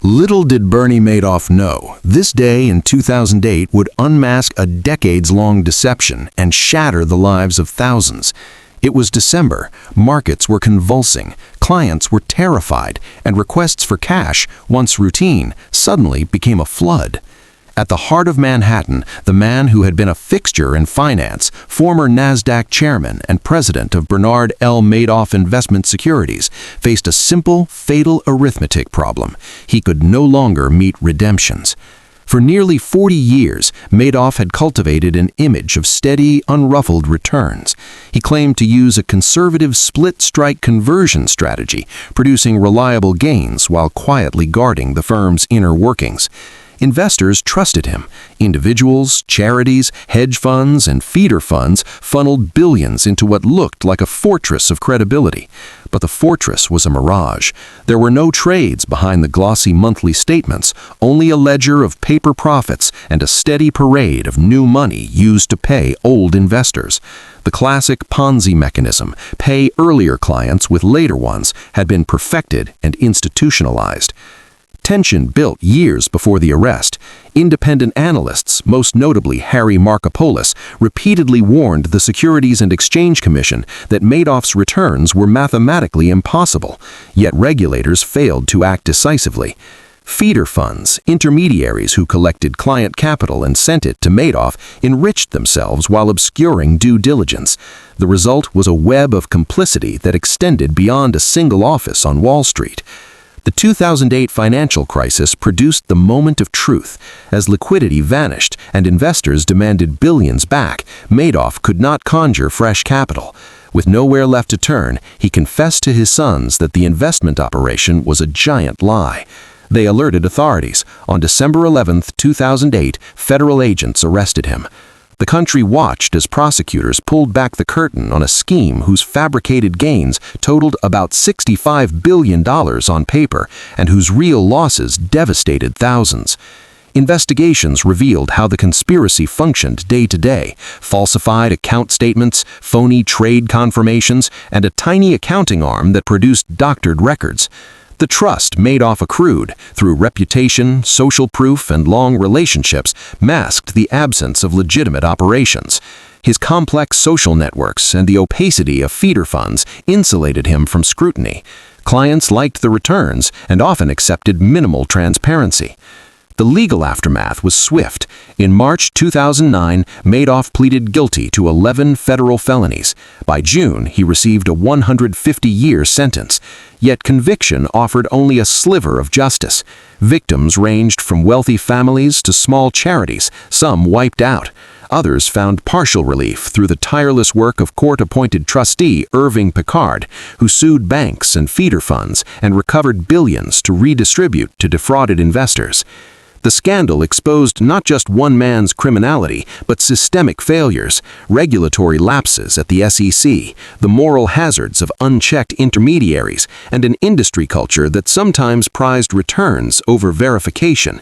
Little did Bernie Madoff know, this day in 2008 would unmask a decades-long deception and shatter the lives of thousands. It was December, markets were convulsing, clients were terrified, and requests for cash, once routine, suddenly became a flood. At the heart of Manhattan, the man who had been a fixture in finance, former NASDAQ chairman and president of Bernard L. Madoff Investment Securities, faced a simple, fatal arithmetic problem. He could no longer meet redemptions. For nearly 40 years, Madoff had cultivated an image of steady, unruffled returns. He claimed to use a conservative split-strike conversion strategy, producing reliable gains while quietly guarding the firm's inner workings. Investors trusted him. Individuals, charities, hedge funds, and feeder funds funneled billions into what looked like a fortress of credibility. But the fortress was a mirage. There were no trades behind the glossy monthly statements, only a ledger of paper profits and a steady parade of new money used to pay old investors. The classic Ponzi mechanism, pay earlier clients with later ones, had been perfected and institutionalized. Tension built years before the arrest. Independent analysts, most notably Harry Markopolos, repeatedly warned the Securities and Exchange Commission that Madoff's returns were mathematically impossible, yet regulators failed to act decisively. Feeder funds, intermediaries who collected client capital and sent it to Madoff, enriched themselves while obscuring due diligence. The result was a web of complicity that extended beyond a single office on Wall Street. The 2008 financial crisis produced the moment of truth. As liquidity vanished and investors demanded billions back, Madoff could not conjure fresh capital. With nowhere left to turn, he confessed to his sons that the investment operation was a giant lie. They alerted authorities. On December 11, 2008, federal agents arrested him. The country watched as prosecutors pulled back the curtain on a scheme whose fabricated gains totaled about $65 billion on paper and whose real losses devastated thousands. Investigations revealed how the conspiracy functioned day to day: falsified account statements, phony trade confirmations, and a tiny accounting arm that produced doctored records. The trust Madoff accrued through reputation, social proof, and long relationships masked the absence of legitimate operations. His complex social networks and the opacity of feeder funds insulated him from scrutiny. Clients liked the returns and often accepted minimal transparency. The legal aftermath was swift. In March 2009, Madoff pleaded guilty to 11 federal felonies. By June, he received a 150-year sentence. Yet conviction offered only a sliver of justice. Victims ranged from wealthy families to small charities, some wiped out. Others found partial relief through the tireless work of court-appointed trustee Irving Picard, who sued banks and feeder funds and recovered billions to redistribute to defrauded investors. The scandal exposed not just one man's criminality, but systemic failures, regulatory lapses at the SEC, the moral hazards of unchecked intermediaries, and an industry culture that sometimes prized returns over verification.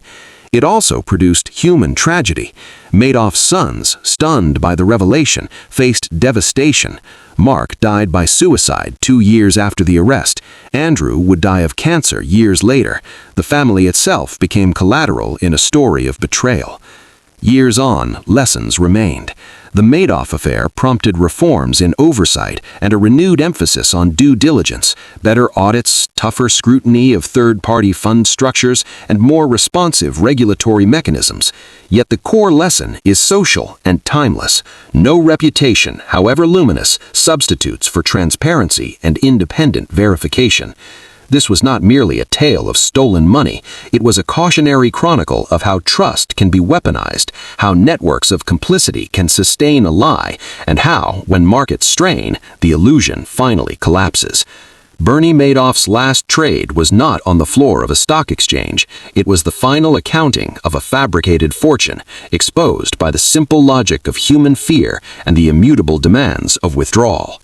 It also produced human tragedy. Madoff's sons, stunned by the revelation, faced devastation. Mark died by suicide 2 years after the arrest. Andrew would die of cancer years later. The family itself became collateral in a story of betrayal. Years on, lessons remained. The Madoff affair prompted reforms in oversight and a renewed emphasis on due diligence, better audits, tougher scrutiny of third-party fund structures, and more responsive regulatory mechanisms. Yet the core lesson is social and timeless. No reputation, however luminous, substitutes for transparency and independent verification. This was not merely a tale of stolen money. It was a cautionary chronicle of how trust can be weaponized, how networks of complicity can sustain a lie, and how, when markets strain, the illusion finally collapses. Bernie Madoff's last trade was not on the floor of a stock exchange. It was the final accounting of a fabricated fortune, exposed by the simple logic of human fear and the immutable demands of withdrawal.